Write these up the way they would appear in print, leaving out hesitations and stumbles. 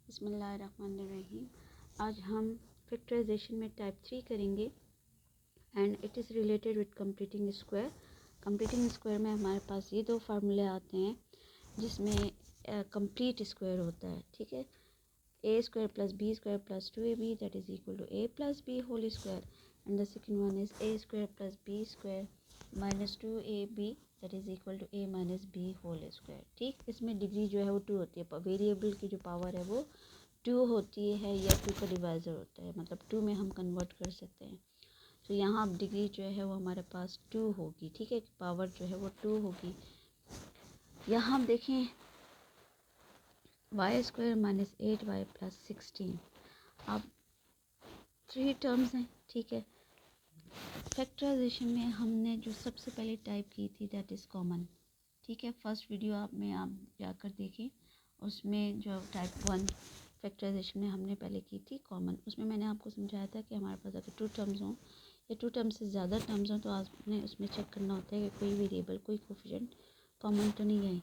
बिस्मिल्लाहिर्रहमानिर्रहीम। आज हम फैक्टराइजेशन में टाइप 3 करेंगे and it is related with completing square. Completing square में हमारे पास ये दो फार्मूले आते हैं जिसमें कंप्लीट स्क्वायर होता है। ठीक है, A square plus B square plus 2ab that is equal to A plus B whole square and the second one is A square plus B square minus 2ab that is equal to A minus B whole square. ठीक, इसमें degree जो है वो 2 होती है, variable की जो power है वो 2 होती है या 2 का डिवाइज़र होता है, मतलब 2 में हम कन्वर्ट कर सकते हैं। तो यहाँ अब डिग्री जो है वो हमारे पास 2 होगी। ठीक है, पावर जो है वो 2 होगी। यहाँ आप देखें Y square minus 8y plus 16, अब 3 टर्म्स हैं। ठीक है, फैक्टराइजेशन में हमने जो सबसे पहले टाइप की थी दैट इज़ कॉमन। ठीक है, फर्स्ट वीडियो आप जाकर देखें, उसमें जो टाइप 1 फैक्टराइजेशन में हमने पहले की थी कॉमन, उसमें मैंने आपको समझाया था कि हमारे पास अगर 2 टर्म्स हों या 2 टर्म्स से ज़्यादा टर्म्स हों तो आपने उसमें चेक करना होता है कि कोई वेरिएबल कोई कोफिशिएंट कॉमन तो नहीं है।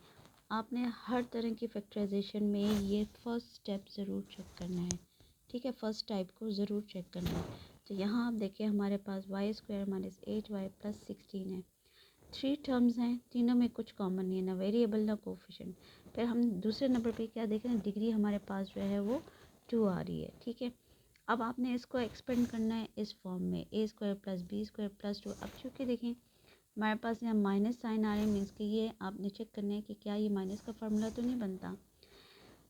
आपने हर तरह की फैक्टराइजेशन में ये फर्स्ट स्टेप ज़रूर चेक करना है। ठीक है, फर्स्ट टाइप को ज़रूर चेक करना है। तो यहाँ आप देखिए हमारे पास Y square minus 8y plus 16 है। 3 टर्म्स हैं, तीनों में कुछ कॉमन नहीं है, ना वेरिएबल ना कोफिशिएंट। फिर हम दूसरे नंबर पे क्या देख रहे हैं, डिग्री हमारे पास जो है वो 2 आ रही है। ठीक है, अब आपने इसको एक्सपेंड करना है इस फॉर्म में A square plus B square plus 2। अब चूँकि देखें हमारे पास यहाँ माइनस साइन आ रहे हैं, मीन्स कि ये आपने चेक करना है कि क्या ये माइनस का फार्मूला तो नहीं बनता।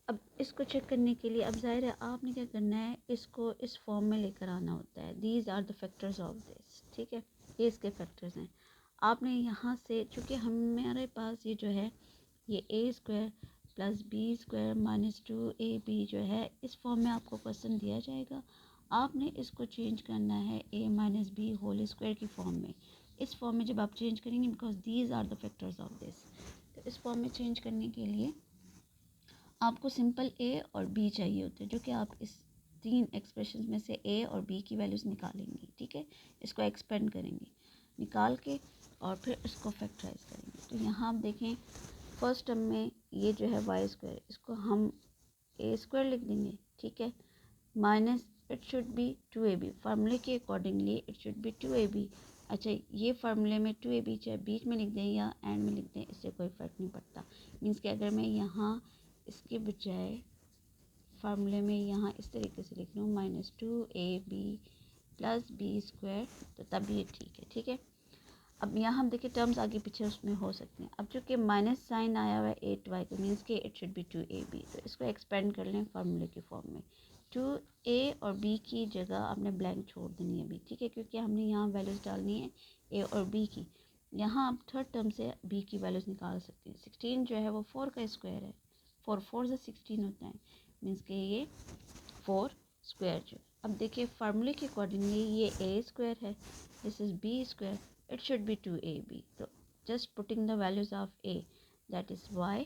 अब इसको चेक करने के लिए अब जाहिर है आपने क्या करना है, इसको इस फॉर्म में लेकर आना होता है। These are the factors of this. ठीक है, ये इसके फैक्टर्स हैं। आपने यहाँ से चूँकि हमारे पास ये जो है ये A square plus B square minus 2ab जो है इस फॉर्म में आपको क्वेश्चन दिया जाएगा, आपने इसको चेंज करना है A minus B whole square की फॉर्म में। इस फॉर्म में जब आप चेंज करेंगे, because these are the factors of this, तो इस फॉर्म में चेंज करने के लिए आपको सिंपल ए और बी चाहिए होते हैं, जो कि आप इस 3 एक्सप्रेशन में से ए और बी की वैल्यूज़ निकालेंगे। ठीक है, इसको एक्सपेंड करेंगे, निकाल के और फिर इसको फैक्टराइज करेंगे। तो यहाँ आप देखें फर्स्ट टर्म में ये जो है वाई स्क्वायर, इसको हम ए स्क्वायर लिख देंगे। ठीक है, minus it should be 2ab, फार्मूले के accordingly it should be 2ab। अच्छा, ये फार्मूले में 2ab चाहे बीच में लिख दें या एंड में लिख दें, इससे कोई फ़र्क नहीं पड़ता। मीन्स कि अगर मैं यहाँ इसके बजाय फार्मूले में यहाँ इस तरीके से लिख लूँ minus 2ab plus B square, तो तब ये ठीक है। ठीक है, अब यहाँ हम देखिए टर्म्स आगे पीछे उसमें हो सकते हैं। अब चूँकि माइनस साइन आया हुआ है 8y को, मीन्स कि इट शुड बी 2ab, तो इसको एक्सपेंड कर लें फार्मूले की फॉर्म में। 2a और b की जगह आपने ब्लैंक छोड़ देनी है अभी। ठीक है, क्योंकि हमने यहाँ वैल्यूज़ डालनी है a और b की। यहाँ आप थर्ड टर्म से b की वैल्यूज़ निकाल सकते हैं। 16 जो है वो 4 का स्क्वायर है, 4 से 16 होता है, मीन्स कि ये 4 स्क्वायर जो। अब देखिए फार्मूले के अकॉर्डिंगली ये a स्क्वायर है, this is b square, it should be 2ab, so just putting the values of a that is y,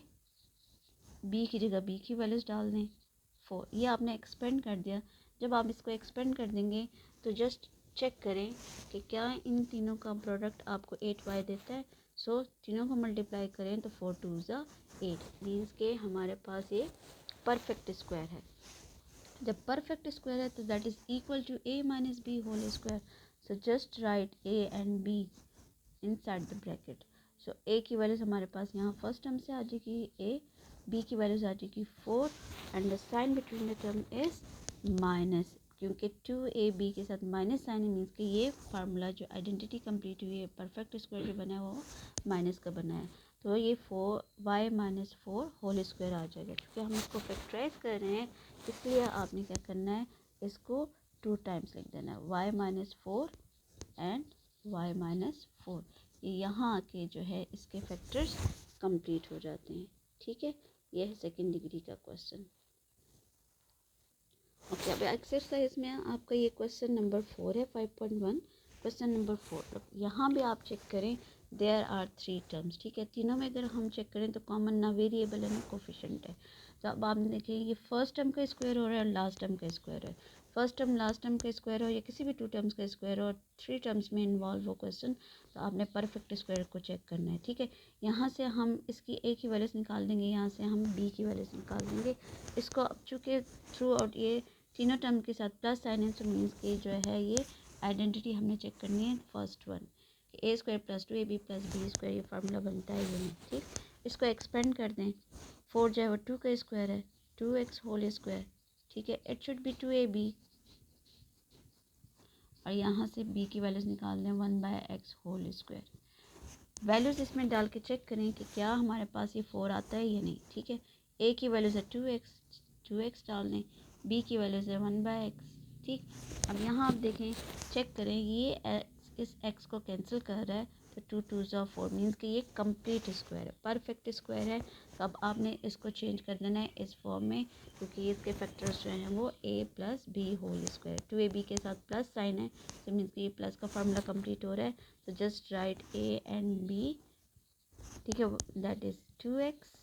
b की जगह b की वैल्यूज़ डाल दें 4। ये आपने एक्सपेंड कर दिया। जब आप इसको एक्सपेंड कर देंगे तो जस्ट चेक करें कि क्या इन तीनों का प्रोडक्ट आपको 8y देता है। सो तीनों को मल्टीप्लाई करें तो 4 2 ज़ा 8, मीन्स के हमारे पास ये परफेक्ट स्क्वायर है। जब परफेक्ट स्क्वायर है तो that is equal to a minus B whole square. So just write a and b inside the bracket. So a की वैल्यूज़ हमारे पास यहाँ फर्स्ट टर्म से आ जाएगी a, b की वैल्यूज़ आ जाएगी 4 and the sign between the term is minus, क्योंकि 2ab के साथ माइनस साइन है, मीन्स कि ये फार्मूला जो आइडेंटिटी कंप्लीट हुई है, परफेक्ट स्क्वायर जो बना है वो माइनस का बना है, तो ये 4y माइनस 4 होल स्क्वायर आ जाएगा। क्योंकि हम इसको फैक्टराइज कर रहे हैं इसलिए आपने क्या करना है, इसको 2 टाइम्स लिख देना है, y minus 4 and y minus 4। ये यहाँ आके जो है इसके फैक्टर्स कंप्लीट हो जाते हैं। ठीक है, यह है सेकेंड डिग्री का क्वेश्चन। ओके, अब एक्सरसाइज में आपका ये क्वेश्चन नंबर 4 है, 5.1 क्वेश्चन नंबर 4। यहाँ भी आप चेक करें देयर आर 3 टर्म्स। ठीक है, तीनों में अगर हम चेक करें तो कॉमन ना वेरिएबल है ना कोफिशिएंट है। तो अब आप देखें ये फर्स्ट टर्म का स्क्वायर हो रहा है और लास्ट टर्म का स्क्वायर है। फर्स्ट टर्म लास्ट टर्म का स्क्वायर हो या किसी भी टू टर्म्स का स्क्वायर हो और थ्री टर्म्स में इन्वॉल्व हो क्वेश्चन, तो आपने परफेक्ट स्क्वायर को चेक करना है। ठीक है, यहाँ से हम इसकी ए की वैल्यूज निकाल देंगे, यहाँ से हम बी की वैल्यूज निकाल देंगे। इसको अब चूँकि थ्रू आउट ये तीनों टर्म के साथ प्लस साइन है, तो मीन्स कि जो है ये आइडेंटिटी हमने चेक करनी है first one, A square plus two A B plus B square, ये फार्मूला बनता है ये नहीं। ठीक, इसको एक्सपेंड कर दें, 4 जो है वो 2 का स्क्वायर है, 2x होल स्क्वायर। ठीक है, इट शुड बी 2ab, और यहाँ से b की वैल्यूज़ निकाल दें 1/x होल स्क्वायर। वैल्यूज़ इसमें डाल के चेक करें कि क्या हमारे पास ये 4 आता है या नहीं। ठीक है, a की वैल्यूज़ है 2x डाल दें, b की वैल्यूज़ है 1/x। ठीक, अब यहाँ आप देखें, चेक करें, ये इस x को कैंसिल कर रहा है, तो 2 2 ज़ा 4 मीन्स कि ये कंप्लीट स्क्वायर है, परफेक्ट स्क्वायर है। तो अब आपने इसको चेंज कर देना है इस फॉर्म में, क्योंकि इसके फैक्टर्स जो हैं वो a plus B whole square, 2ab के साथ प्लस साइन है, तो मीन्स कि ये प्लस का फार्मूला कंप्लीट हो रहा है। तो just write a and b, ठीक है, that is 2x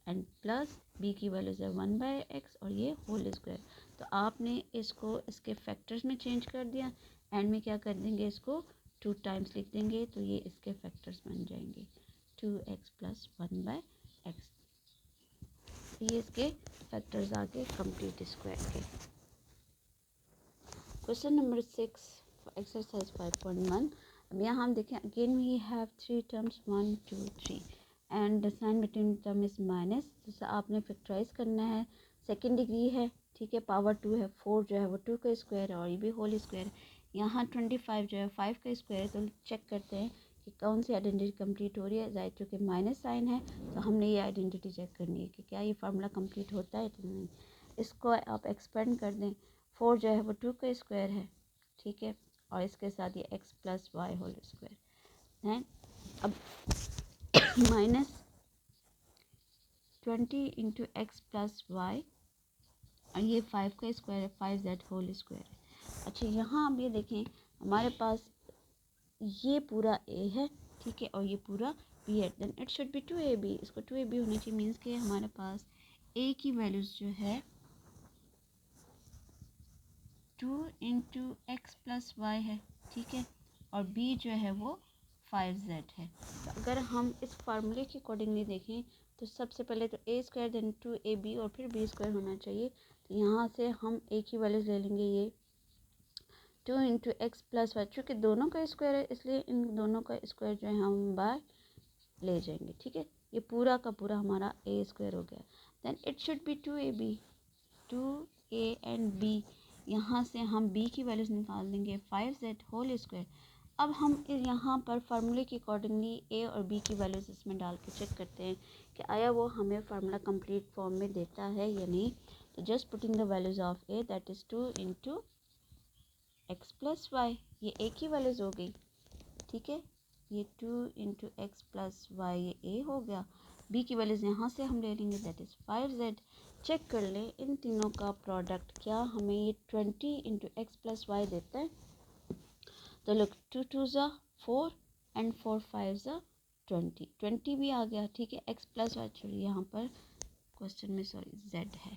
and plus b की वैल्यूज़ है 1/x और ये होल स्क्वायर। तो आपने इसको इसके फैक्टर्स में चेंज कर दिया, एंड में क्या कर देंगे, इसको 2 टाइम्स लिख देंगे, तो ये इसके फैक्टर्स बन जाएंगे 2x प्लस 1/x। ये इसके फैक्टर्स आ गए कंप्लीट स्क्वायर के। Question number 6 exercise 5.1। अब यहाँ हम देखें, again we have three terms 1 2 3 and the sign between term is minus. जैसे आपने फैक्टराइज करना है, सेकेंड डिग्री है, ठीक है, पावर 2 है, 4 जो है वो 2 का स्क्वायर है और ये भी होल स्क्वायर है। यहाँ 25 जो है 5 का स्क्वायर है। तो चेक करते हैं कि कौन सी आइडेंटिटी कंप्लीट हो रही है। जाहिर चूँकि माइनस साइन है, तो हमने ये आइडेंटिटी चेक करनी है कि क्या ये फार्मूला कंप्लीट होता है तो नहीं। इसको आप एक्सपेंड कर दें, 4 जो है वो 2 का स्क्वायर है, ठीक है, और इसके साथ ये x plus y whole square है। अब minus 20 into x plus y, और ये 5 का स्क्वायर है, 5z होल स्क्वायर है। अच्छा, यहाँ आप ये देखें, हमारे पास ये पूरा a है, ठीक है, और ये पूरा b है, then it should be 2ab। इसको 2ab होनी चाहिए, मीन्स कि हमारे पास a की वैल्यूज़ जो है 2 इंटू एक्स प्लस वाई है, ठीक है, और b जो है वो 5z है। तो अगर हम इस फार्मूले के अकॉर्डिंगली देखें, तो सबसे पहले तो a स्क्वायर देन 2ab और फिर b स्क्वायर होना चाहिए। तो यहाँ से हम a की वैल्यूज ले लेंगे, ये 2 इंटू एक्स प्लस वाई, चूँकि दोनों का स्क्वायर है इसलिए इन दोनों का स्क्वायर जो है हम बाय ले जाएंगे। ठीक है, ये पूरा का पूरा हमारा a स्क्वायर हो गया। Then it should be 2ab, 2a and b, यहाँ से हम b की वैल्यूज़ निकाल देंगे 5z होल स्क्वायर। अब हम यहाँ पर फार्मूले के अकॉर्डिंगली a और b की वैल्यूज़ इसमें डाल के चेक करते हैं कि आया वो हमें फार्मूला कंप्लीट फॉर्म में देता है या नहीं। तो just putting the values of a, that is 2 into x plus y, ये a की वैल्यूज़ हो गई, ठीक है, ये 2 इंटू एक्स प्लस वाई, ये a हो गया। b की वैल्यूज़ यहाँ से हम ले लेंगे, दैट इज़ 5z। चेक कर लें इन तीनों का प्रोडक्ट, क्या हमें ये 20 इंटू एक्स प्लस वाई देता है। तो लुक, 2 2 ज़ा 4 एंड 4 5 ज़ा 20, 20 भी आ गया, ठीक है, एक्स प्लस वाई, चलिए यहाँ पर क्वेश्चन में सॉरी z है,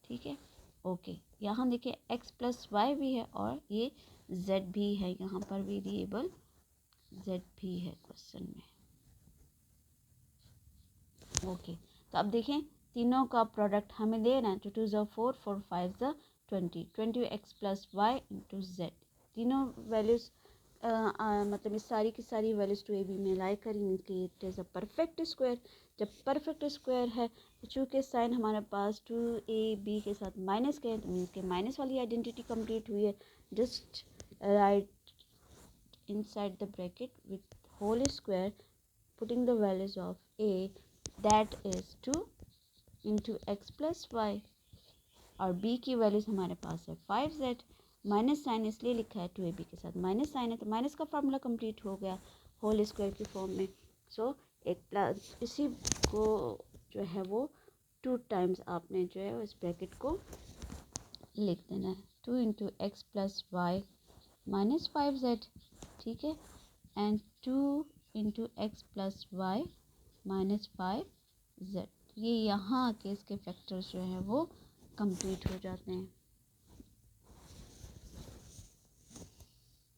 ठीक है, ओके। यहाँ देखिए एक्स प्लस वाई भी है और ये z भी है, यहाँ पर वेरिएबल z भी है क्वेश्चन में, ओके। तो अब देखें तीनों का प्रोडक्ट हमें दे रहा है, 2 2 ज़ा 4 4 5 ज़ा 20, 20 x plus y into z. तीनों वैल्यूज़ मतलब इस सारी की सारी वैल्यूज़ 2ab में लाई करेंगे कि it is a perfect square. जब परफेक्ट स्क्वायर है, तो चूँकि साइन हमारे पास 2ab के साथ माइनस के हैं, तो मीन्स के माइनस वाली आइडेंटिटी कंप्लीट हुई है। Just write inside the bracket with whole square, putting the values of a, that is 2 into x plus y, और b की वैल्यूज़ हमारे पास है 5z। माइनस साइन इसलिए लिखा है 2ab के साथ माइनस साइन है, तो माइनस का फार्मूला कंप्लीट हो गया होल स्क्वायर की फॉर्म में। सो एक प्लस इसी को जो है वो 2 टाइम्स आपने जो है इस ब्रैकेट को लिख देना है, 2 into x plus y minus 5z, ठीक है, and 2 into x plus y minus 5z। ये यहाँ आके इसके फैक्टर्स जो हैं वो कंप्लीट हो जाते हैं।